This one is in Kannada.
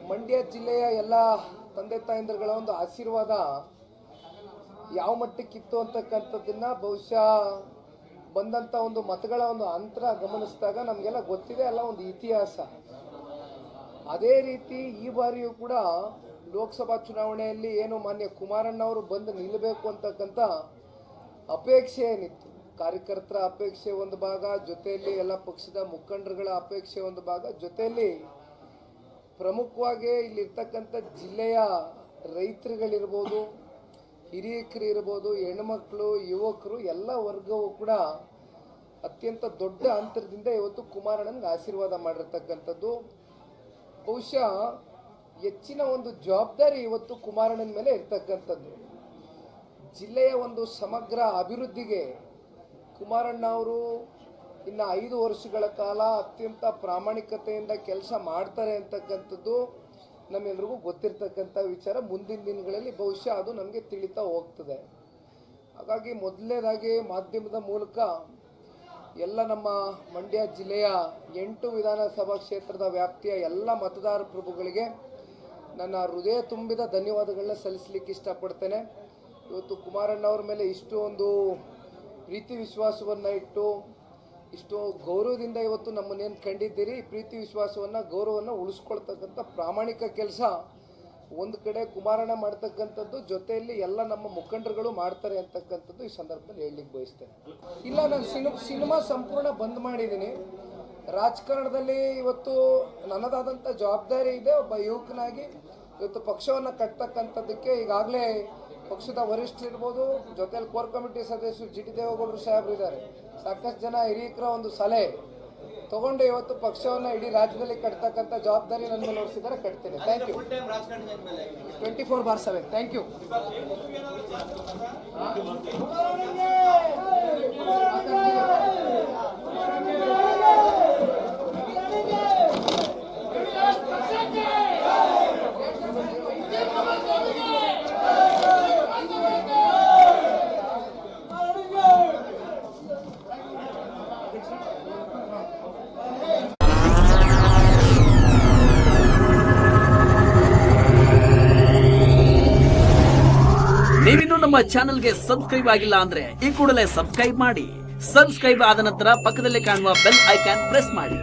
ಮಂಡ್ಯ ಜಿಲ್ಲೆಯ ಎಲ್ಲ ತಂದೆ ತಾಯಂದಿರುಗಳ ಒಂದು ಆಶೀರ್ವಾದ ಯಾವ ಮಟ್ಟಕ್ಕಿತ್ತು ಅಂತಕ್ಕಂಥದ್ದನ್ನ ಬಹುಶಃ ಬಂದಂಥ ಒಂದು ಮತಗಳ ಒಂದು ಅಂತರ ಗಮನಿಸಿದಾಗ ನಮಗೆಲ್ಲ ಗೊತ್ತಿದೆ, ಅಲ್ಲ ಒಂದು ಇತಿಹಾಸ. ಅದೇ ರೀತಿ ಈ ಬಾರಿಯೂ ಕೂಡ ಲೋಕಸಭಾ ಚುನಾವಣೆಯಲ್ಲಿ ಏನು ಮಾನ್ಯ ಕುಮಾರಣ್ಣ ಅವರು ಬಂದು ನಿಲ್ಲಬೇಕು ಅಂತಕ್ಕಂಥ ಅಪೇಕ್ಷೆ ಏನಿತ್ತು, ಕಾರ್ಯಕರ್ತರ ಅಪೇಕ್ಷೆ ಒಂದು ಭಾಗ, ಜೊತೆಯಲ್ಲಿ ಎಲ್ಲ ಪಕ್ಷದ ಮುಖಂಡರುಗಳ ಅಪೇಕ್ಷೆ ಒಂದು ಭಾಗ, ಜೊತೆಯಲ್ಲಿ ಪ್ರಮುಖವಾಗಿ ಇಲ್ಲಿರ್ತಕ್ಕಂಥ ಜಿಲ್ಲೆಯ ರೈತರುಗಳಿರ್ಬೋದು, ಹಿರಿಯಕರು ಇರ್ಬೋದು, ಹೆಣ್ಮಕ್ಳು, ಯುವಕರು ಎಲ್ಲ ವರ್ಗವೂ ಕೂಡ ಅತ್ಯಂತ ದೊಡ್ಡ ಅಂತರದಿಂದ ಇವತ್ತು ಕುಮಾರಣ್ಣನಿಗೆ ಆಶೀರ್ವಾದ ಮಾಡಿರ್ತಕ್ಕಂಥದ್ದು. ಬಹುಶಃ ಹೆಚ್ಚಿನ ಒಂದು ಜವಾಬ್ದಾರಿ ಇವತ್ತು ಕುಮಾರಣ್ಣನ ಮೇಲೆ ಇರ್ತಕ್ಕಂಥದ್ದು. ಜಿಲ್ಲೆಯ ಒಂದು ಸಮಗ್ರ ಅಭಿವೃದ್ಧಿಗೆ ಕುಮಾರಣ್ಣ ಅವರು ಇನ್ನು 5 ವರ್ಷಗಳ ಕಾಲ ಅತ್ಯಂತ ಪ್ರಾಮಾಣಿಕತೆಯಿಂದ ಕೆಲಸ ಮಾಡ್ತಾರೆ ಅಂತಕ್ಕಂಥದ್ದು ನಮ್ಮೆಲ್ರಿಗೂ ಗೊತ್ತಿರ್ತಕ್ಕಂಥ ವಿಚಾರ. ಮುಂದಿನ ದಿನಗಳಲ್ಲಿ ಬಹುಶಃ ಅದು ನಮಗೆ ತಿಳಿತಾ ಹೋಗ್ತದೆ. ಹಾಗಾಗಿ ಮೊದಲನೇದಾಗಿ ಮಾಧ್ಯಮದ ಮೂಲಕ ಎಲ್ಲ ನಮ್ಮ ಮಂಡ್ಯ ಜಿಲ್ಲೆಯ 8 ವಿಧಾನಸಭಾ ಕ್ಷೇತ್ರದ ವ್ಯಾಪ್ತಿಯ ಎಲ್ಲ ಮತದಾರ ಪ್ರಭುಗಳಿಗೆ ನನ್ನ ಹೃದಯ ತುಂಬಿದ ಧನ್ಯವಾದಗಳನ್ನ ಸಲ್ಲಿಸಲಿಕ್ಕೆ ಇಷ್ಟಪಡ್ತೇನೆ. ಇವತ್ತು ಕುಮಾರಣ್ಣ ಅವ್ರ ಮೇಲೆ ಇಷ್ಟು ಒಂದು ಪ್ರೀತಿ ವಿಶ್ವಾಸವನ್ನು ಇಟ್ಟು ಇಷ್ಟು ಗೌರವದಿಂದ ಇವತ್ತು ನಮ್ಮನ್ನೇನು ಕಂಡಿದ್ದೀರಿ, ಈ ಪ್ರೀತಿ ವಿಶ್ವಾಸವನ್ನು ಗೌರವವನ್ನು ಉಳಿಸ್ಕೊಳ್ತಕ್ಕಂಥ ಪ್ರಾಮಾಣಿಕ ಕೆಲಸ ಒಂದು ಕಡೆ ಕುಮಾರಣ್ಣ ಮಾಡ್ತಕ್ಕಂಥದ್ದು, ಜೊತೆಯಲ್ಲಿ ಎಲ್ಲ ನಮ್ಮ ಮುಖಂಡರುಗಳು ಮಾಡ್ತಾರೆ ಅಂತಕ್ಕಂಥದ್ದು ಈ ಸಂದರ್ಭದಲ್ಲಿ ಹೇಳಲಿಕ್ಕೆ ಬಯಸ್ತೇನೆ. ಇಲ್ಲ, ನಾನು ಸಿನಿಮಾ ಸಂಪೂರ್ಣ ಬಂದ್ ಮಾಡಿದ್ದೀನಿ. ರಾಜಕಾರಣದಲ್ಲಿ ಇವತ್ತು ನನ್ನದಾದಂಥ ಜವಾಬ್ದಾರಿ ಇದೆ. ಒಬ್ಬ ಯುವಕನಾಗಿ ಇವತ್ತು ಪಕ್ಷವನ್ನು ಕಟ್ತಕ್ಕಂಥದ್ದಕ್ಕೆ ಈಗಾಗಲೇ ಪಕ್ಷದ ವರಿಷ್ಠರಿರ್ಬೋದು, ಜೊತೆಯಲ್ಲಿ ಕೋರ್ ಕಮಿಟಿ ಸದಸ್ಯರು ಜಿ ಟಿ ದೇವೇಗೌಡರು ಸಾಹೇಬರು ಇದ್ದಾರೆ, ಸಾಕಷ್ಟು ಜನ ಹಿರಿಯಕರ ಒಂದು ಸಲಹೆ ತಗೊಂಡು ಇವತ್ತು ಪಕ್ಷವನ್ನು ಇಡೀ ರಾಜ್ಯದಲ್ಲಿ ಕಟ್ತಕ್ಕಂಥ ಜವಾಬ್ದಾರಿ ನನ್ನ ಮೇಲೆ ಹೊರಿಸಿದ್ದಾರೆ. ಕಟ್ತೇನೆ. Thank you. 24/7. Thank you. ನೀವಿನ್ನೂ ನಮ್ಮ ಚಾನೆಲ್ಗೆ ಸಬ್ಸ್ಕ್ರೈಬ್ ಆಗಿಲ್ಲ ಅಂದ್ರೆ ಈ ಕೂಡಲೇ ಸಬ್ಸ್ಕ್ರೈಬ್ ಮಾಡಿ. ಸಬ್ಸ್ಕ್ರೈಬ್ ಆದ ನಂತರ ಪಕ್ಕದಲ್ಲಿ ಕಾಣುವ ಬೆಲ್ ಐಕಾನ್ ಪ್ರೆಸ್ ಮಾಡಿ.